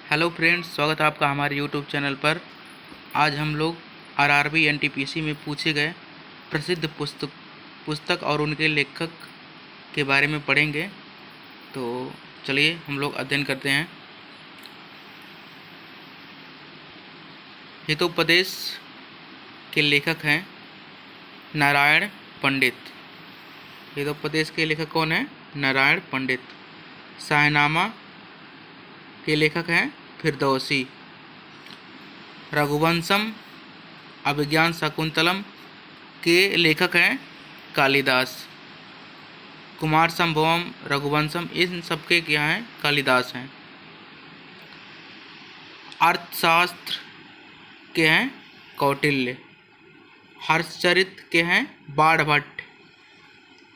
Hello friends, स्वागत है आपका हमारे यूट्यूब चैनल पर। आज हम लोग आरआरबी एनटीपीसी में पूछे गए प्रसिद्ध पुस्तक और उनके लेखक के बारे में पढ़ेंगे। तो चलिए हम लोग अध्ययन करते हैं। हितोपदेश के लेखक हैं नारायण पंडित। हितोपदेश के लेखक कौन है? नारायण पंडित। शाहनामा के लेखक हैं फिरदौसी। रघुवंशम अभिज्ञान शाकुंतलम के लेखक हैं कालिदास। कुमार संभवम, रघुवंशम, इन सबके क्या हैं? कालिदास हैं। अर्थशास्त्र के हैं कौटिल्य। हर्षचरित के हैं बाणभट्ट।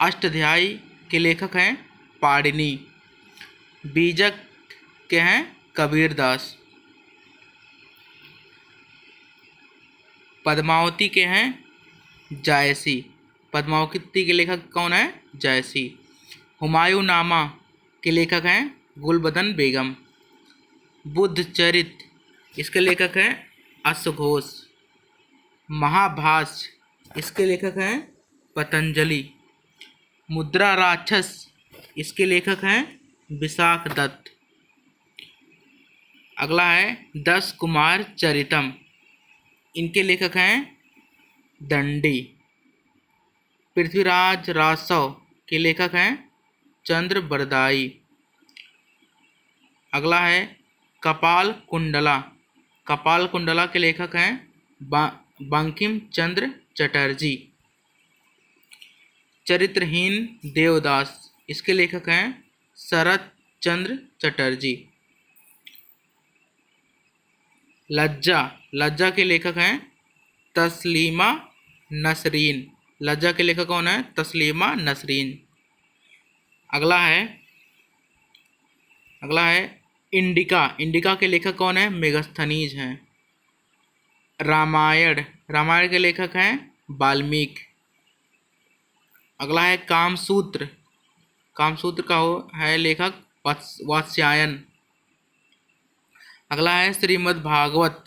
अष्टाध्यायी के लेखक हैं पाणिनि। बीजक के हैं कबीरदास। पद्मावती के हैं जायसी। पद्मावती के लेखक कौन है? जायसी। हुमायूं नामा के लेखक हैं गुलबदन बेगम। बुद्ध चरित, इसके लेखक हैं अश्वघोष। महाभाष्य, इसके लेखक हैं पतंजलि। मुद्रा राक्षस, इसके लेखक हैं विशाख दत्त। अगला है 10 कुमार चरितम, इनके लेखक हैं दंडी। पृथ्वीराज रासव के लेखक हैं चंद्र बरदाई। अगला है कपाल कुंडला। कपाल कुंडला के लेखक हैं बंकिम चंद्र चटर्जी। चरित्रहीन देवदास, इसके लेखक हैं शरत चंद्र चटर्जी। लज्जा, लज्जा के लेखक हैं तस्लीमा नसरीन। लज्जा के लेखक कौन है? तस्लीमा नसरीन। अगला है इंडिका। इंडिका के लेखक कौन है? मेगस्थनीज हैं। रामायण, रामायण के लेखक हैं वाल्मीकि। अगला है कामसूत्र। कामसूत्र का है लेखक वात्स्यायन। अगला है श्रीमद् भागवत।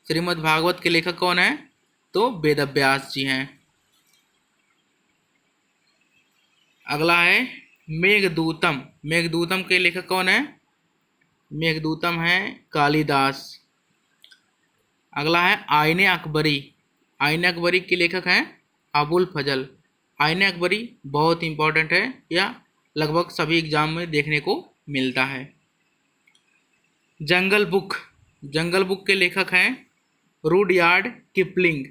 श्रीमद् भागवत के लेखक कौन है? तो वेदव्यास जी हैं। अगला है मेघदूतम। मेघदूतम के लेखक कौन है? मेघदूतम है कालिदास। अगला है आईने अकबरी। आईने अकबरी के लेखक हैं अबुल फजल। आईने अकबरी बहुत इंपॉर्टेंट है, या लगभग सभी एग्जाम में देखने को मिलता है। जंगल बुक। जंगल बुक के लेखक हैं रुडयार्ड किपलिंग।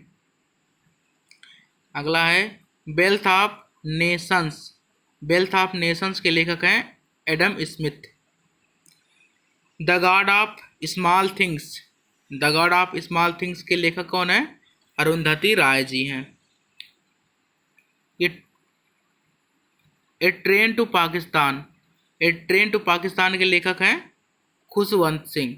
अगला है wealth of nations. Wealth of nations के लेखक हैं Adam Smith. The God of small things. The God of small things के लेखक कौन है? अरुंधति राय जी हैं। A train to Pakistan. A train to Pakistan के लेखक हैं खुशवंत सिंह।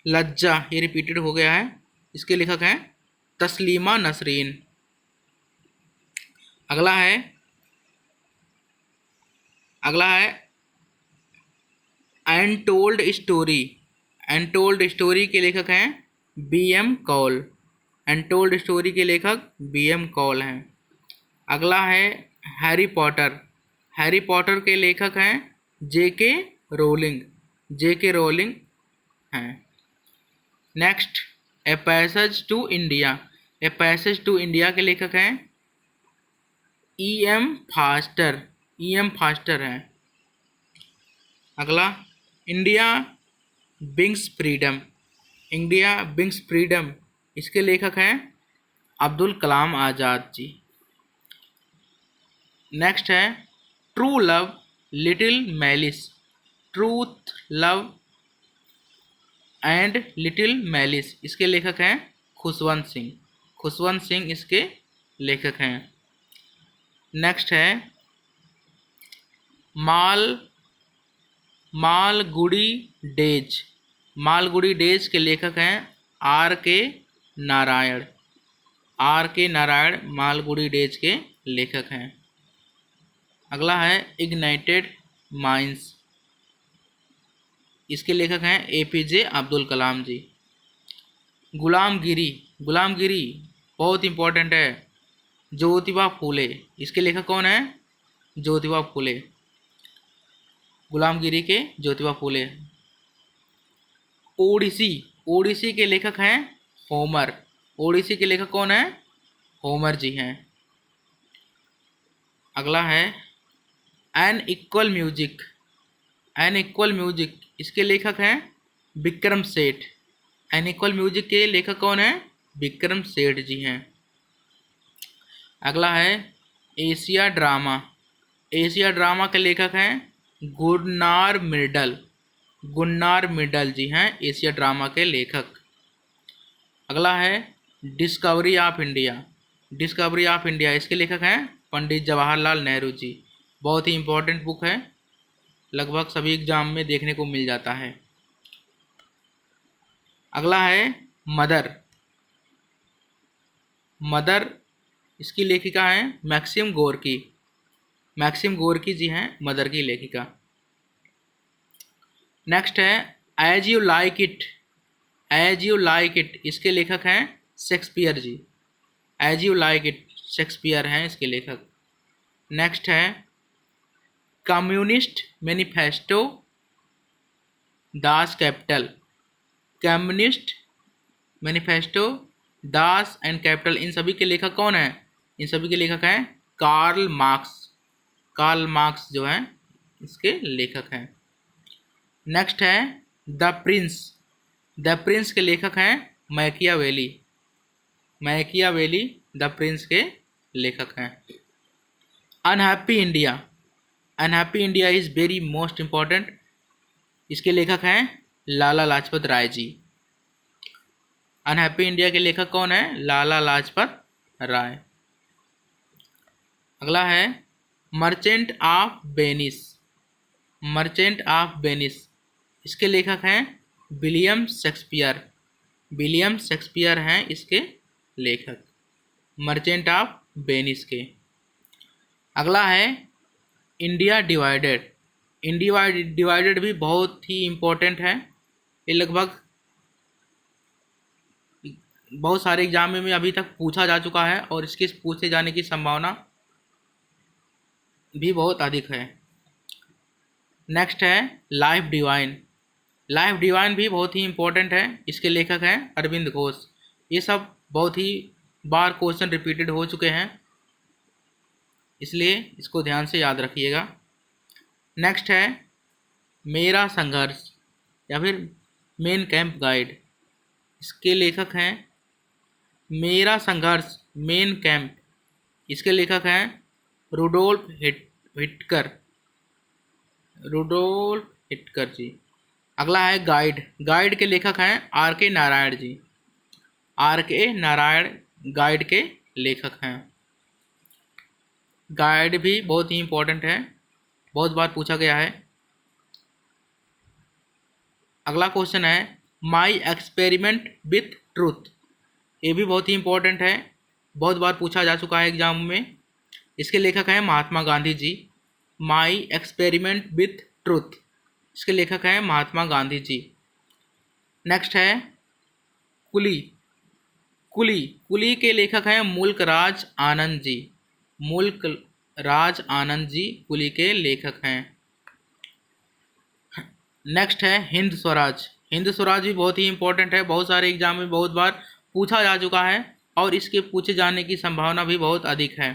लज्जा, ये रिपीटेड हो गया है, इसके लेखक हैं तस्लीमा नसरीन। अगला है अनटोल्ड स्टोरी। अनटोल्ड स्टोरी के लेखक हैं B.M. कौल। अनटोल्ड स्टोरी के लेखक B.M. कौल हैं। अगला है हैरी पॉटर। हैरी पॉटर के लेखक हैं J.K. रोलिंग। J.K. रोलिंग हैं। Next, a passage to India. A passage to India के लेखक हैं E.M. फास्टर। E.M. फास्टर हैं। अगला India wins freedom. India wins freedom, इसके लेखक हैं अब्दुल कलाम आज़ाद जी। नेक्स्ट है true love little malice. Truth love and little malice, इसके लेखक हैं खुशवंत सिंह। खुशवंत सिंह इसके लेखक हैं। नेक्स्ट है मालगुडी डेज। मालगुडी डेज के लेखक हैं R.K. Narayan. R.K. Narayan Malgudi days के लेखक हैं। अगला है इग्नाइटेड माइंड्स। इसके लेखक हैं APJ अब्दुल कलाम जी। गुलामगिरी, गुलामगिरी बहुत इंपॉर्टेंट है, ज्योतिबा फूले। इसके लेखक कौन है? ज्योतिबा फूले। गुलामगिरी के ज्योतिबा फूले। ओडिसी, ओडिसी के लेखक हैं होमर। ओडिसी के लेखक कौन है? होमर जी हैं। अगला है an equal music. An equal music, इसके लेखक हैं Vikram Seth. N equal music के लेखक कौन है? विक्रम सेठ जी हैं। अगला है एशिया ड्रामा। एशिया ड्रामा के लेखक हैं गुरनार मिडल। गुरनार मिडल जी हैं एशिया ड्रामा के लेखक। अगला है discovery of India. Discovery of India, इसके लेखक हैं पंडित जवाहरलाल नेहरू जी। बहुत ही इम्पोर्टेंट बुक है, लगभग सभी एग्जाम में देखने को मिल जाता है। अगला है मदर। मदर, इसकी लेखिका हैं Maxim Gorky. Maxim Gorky ji हैं मदर की लेखिका। नेक्स्ट है as you like it. As you like it, इसके लेखक हैं Shakespeare ji. As you like it, Shakespeare हैं इसके लेखक। नेक्स्ट है communist manifesto, Das capital. Communist manifesto, Das and capital, इन सभी के लेखक कौन हैं? इन सभी के लेखक हैं कार्ल मार्क्स। कार्ल मार्क्स जो हैं इसके लेखक हैं। नेक्स्ट है द प्रिंस। द प्रिंस के लेखक हैं मैकियावेली। मैकियावेली द प्रिंस के लेखक हैं। Unhappy India. Unhappy India is very most important, इसके लेखक हैं लाला लाजपत राय जी। अनहैप्पी इंडिया के लेखक कौन है? लाला लाजपत राय। अगला है merchant of Venice. Merchant of Venice, इसके लेखक हैं विलियम शेक्सपियर। विलियम शेक्सपियर हैं इसके लेखक, मर्चेंट ऑफ वेनिस के। अगला है इंडिया डिवाइडेड। इंडिया डिवाइडेड भी बहुत ही इम्पोर्टेंट है, ये लगभग बहुत सारे एग्जाम में अभी तक पूछा जा चुका है और इसके पूछे जाने की संभावना भी बहुत अधिक है। नेक्स्ट है लाइफ डिवाइन। लाइफ डिवाइन भी बहुत ही इम्पोर्टेंट है, इसके लेखक हैं अरविंद घोष। ये सब बहुत ही बार क्वेश्चन रिपीटेड हो चुके हैं, इसलिए इसको ध्यान से याद रखिएगा। नेक्स्ट है मेरा संघर्ष या फिर मेन कैंप गाइड। इसके लेखक हैं मेरा संघर्ष मेन कैंप, इसके लेखक हैं रुडोल्फ हिटकर। रुडोल्फ हिटकर जी। अगला है गाइड। गाइड के लेखक हैं RK Narayan ji. RK Narayan guide के लेखक हैं। गाइड भी बहुत ही इम्पोर्टेंट है, बहुत बार पूछा गया है। अगला क्वेश्चन है माई एक्सपेरिमेंट विथ ट्रूथ। ये भी बहुत ही इम्पोर्टेंट है, बहुत बार पूछा जा चुका है एग्जाम में। इसके लेखक हैं Mahatma Gandhi ji. My experiment with truth, इसके लेखक हैं महात्मा गांधी जी। नेक्स्ट है कुली। कुली, कुली के लेखक हैं मुल्क राज आनंद जी। मुल्क राज आनंद जी कुली के लेखक हैं। नेक्स्ट है हिंद स्वराज। हिंद स्वराज भी बहुत ही इंपॉर्टेंट है, बहुत सारे एग्जाम में बहुत बार पूछा जा चुका है और इसके पूछे जाने की संभावना भी बहुत अधिक है।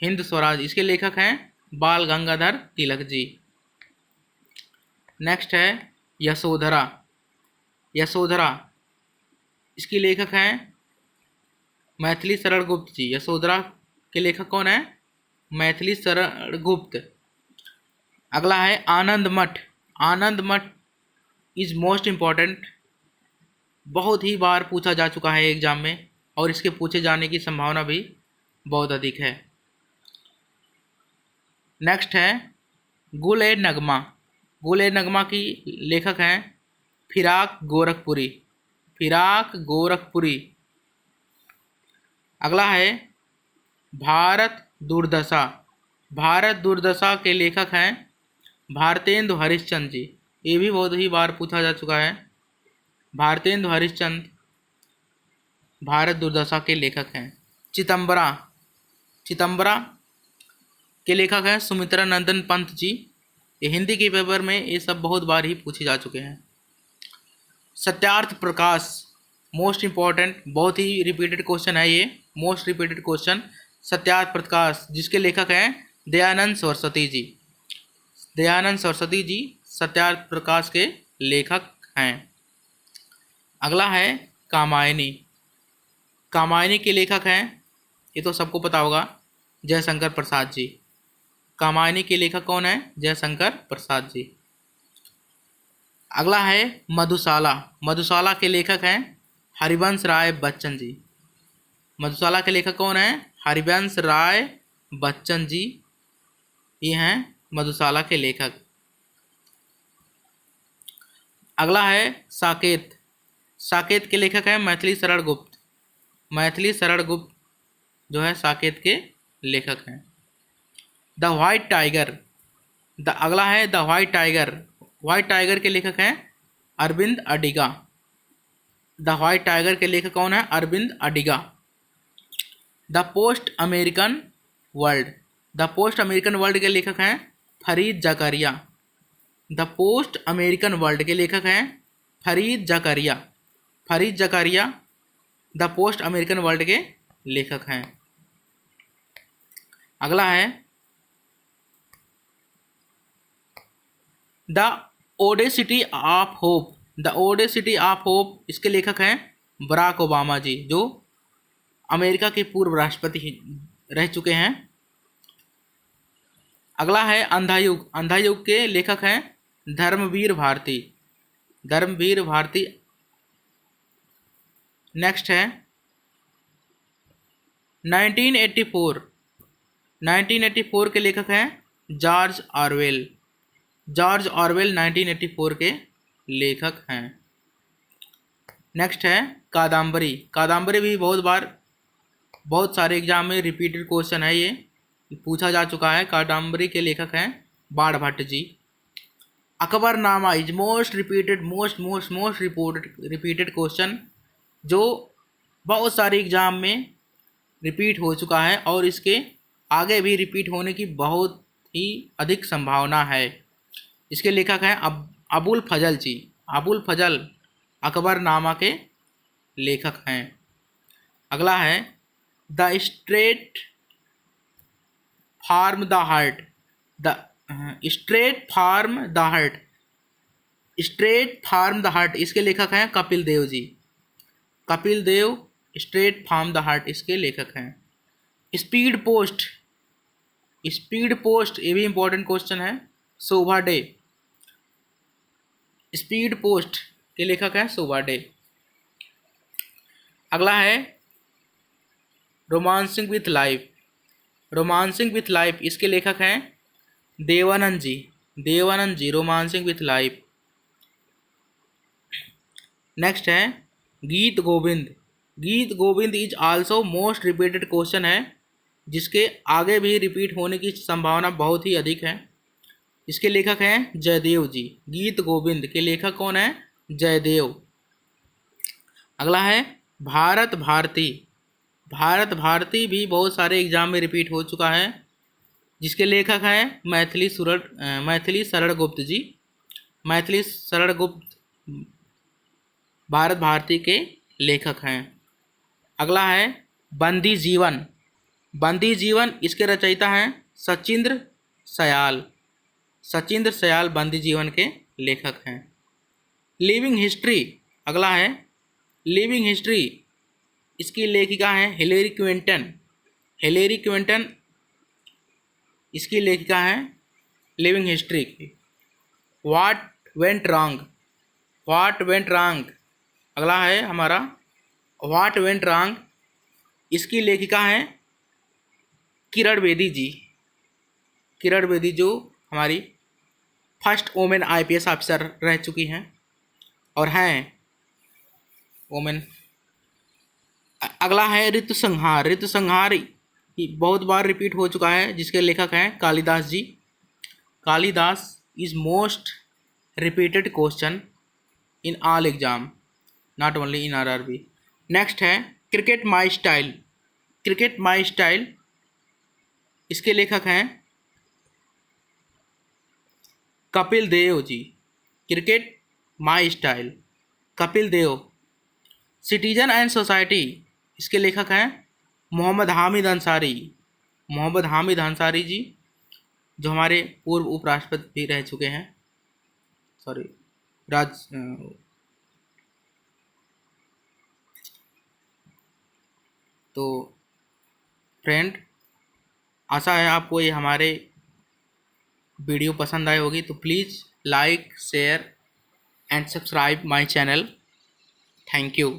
हिंद स्वराज, इसके लेखक हैं बाल गंगाधर तिलक जी। नेक्स्ट है यशोधरा। यशोधरा, इसकी लेखक हैं मैथिली शरण गुप्त जी। यशोधरा के लेखक कौन है? मैथिली शरण गुप्त। अगला है आनंद मठ। आनंद मठ इज मोस्ट इम्पॉर्टेंट, बहुत ही बार पूछा जा चुका है एग्जाम में और इसके पूछे जाने की संभावना भी बहुत अधिक है। नेक्स्ट है गुल ए नगमा। गुल ए नगमा की लेखक हैं फिराक गोरखपुरी। फिराक गोरखपुरी। अगला है भारत दुर्दशा। भारत दुर्दशा के लेखक हैं भारतेंदु हरिश्चंद्र जी। ये भी बहुत ही बार पूछा जा चुका है। भारतेंदु हरिश्चंद्र भारत दुर्दशा के लेखक हैं। चितंबरा, चितंबरा के लेखक हैं सुमित्रा नंदन पंत जी। ये हिंदी के पेपर में ये सब बहुत बार ही पूछे जा चुके हैं। सत्यार्थ प्रकाश, मोस्ट इम्पॉर्टेंट, बहुत ही रिपीटेड क्वेश्चन है ये, most repeated question. Satyarth Prakash जिसके लेखक हैं दयानंद सरस्वती जी। दयानंद सरस्वती जी सत्यार्थ प्रकाश के लेखक हैं। अगला है कामायनी। कामायनी के लेखक हैं, ये तो सबको पता होगा, जयशंकर प्रसाद जी। कामायनी के लेखक कौन है? जयशंकर प्रसाद जी। अगला है मधुशाला। मधुशाला के लेखक हैं हरिवंश राय बच्चन जी। मधुशाला के लेखक कौन है? हरिवंश राय बच्चन जी, ये हैं मधुशाला के लेखक। अगला है साकेत। साकेत के लेखक हैं मैथिली शरण गुप्त। मैथिली शरण गुप्त जो है साकेत के लेखक हैं। द व्हाइट टाइगर, अगला है the white tiger. White tiger के लेखक हैं Arvind Adiga. The white tiger के लेखक कौन है? Arvind Adiga. The post American world. The post American world के लेखक हैं Fareed Zakaria. The post American world के लेखक हैं Fareed Zakaria. Fareed Zakaria the post American world के लेखक हैं। अगला है the audacity of hope. The audacity of hope, इसके लेखक हैं बराक ओबामा जी, जो अमेरिका के पूर्व राष्ट्रपति रह चुके हैं। अगला है अंधा युग। अंधा युग के लेखक हैं धर्मवीर भारती। धर्मवीर भारती। नेक्स्ट है 1984। 1984 के लेखक हैं जॉर्ज ऑरवेल। जॉर्ज ऑरवेल 1984 के लेखक हैं। नेक्स्ट है कादम्बरी। कादम्बरी भी बहुत सारे एग्जाम में रिपीटेड क्वेश्चन है, ये पूछा जा चुका है। कादम्बरी के लेखक हैं Bana Bhatt ji. Akbarnama is most repeated question, जो बहुत सारे एग्जाम में रिपीट हो चुका है और इसके आगे भी रिपीट होने की बहुत ही अधिक संभावना है। इसके लेखक हैं अबुल फजल जी। अबुल फजल अकबरनामा के लेखक हैं। अगला है the straight from the heart. The straight from the heart. Straight from the heart, इसके लेखक हैं Kapil Dev ji. Kapil Dev straight from the heart इसके लेखक हैं। Speed post. स्पीड पोस्ट ये भी इंपॉर्टेंट क्वेश्चन है, शोभा डे। स्पीड पोस्ट के लेखक हैं शोभा डे। अगला है romancing with life. Romancing with life, इसके लेखक हैं देवानंद जी। देवानंद जी रोमांसिंग विथ लाइफ। नेक्स्ट है गीत गोविंद। गीत Govind is also most repeated question है, जिसके आगे भी रिपीट होने की संभावना बहुत ही अधिक है। इसके लेखक हैं जयदेव जी। गीत गोविंद के लेखक कौन है? जयदेव। अगला है भारत भारती। भारत भारती भी बहुत सारे एग्जाम में रिपीट हो चुका है, जिसके लेखक हैं मैथिली शरण गुप्त जी। मैथिली शरण गुप्त भारत भारती के लेखक हैं। अगला है बंदी जीवन। बंदी जीवन, इसके रचयिता हैं सचिंद्र सयाल। सचिंद्र सयाल बंदी जीवन के लेखक हैं। Living history. अगला है लिविंग हिस्ट्री, इसकी लेखिका हैं हिलेरी क्विंटन। हिलेरी क्विंटन इसकी लेखिका हैं लिविंग हिस्ट्री की। What went wrong. What went wrong अगला है हमारा व्हाट वेंट रॉन्ग, इसकी लेखिका हैं किरण बेदी जी। किरण बेदी जो हमारी फर्स्ट वोमेन IPS ऑफिसर रह चुकी हैं और हैं वोमेन। अगला है ऋतु संहार। ऋतु संहार बहुत बार रिपीट हो चुका है, जिसके लेखक हैं Kalidas ji. Kalidas is most repeated question in all exam, not only in RRB. Next है cricket my style. Cricket my style, इसके लेखक हैं Kapil Dev ji. Cricket my style, Kapil Dev. Citizen and society, इसके लेखक हैं मोहम्मद हामिद अंसारी। मोहम्मद हामिद अंसारी जी, जो हमारे पूर्व उपराष्ट्रपति भी रह चुके हैं, सॉरी राज तो फ्रेंड, आशा है आपको ये हमारे वीडियो पसंद आई होगी, तो please like share and subscribe my channel. Thank you.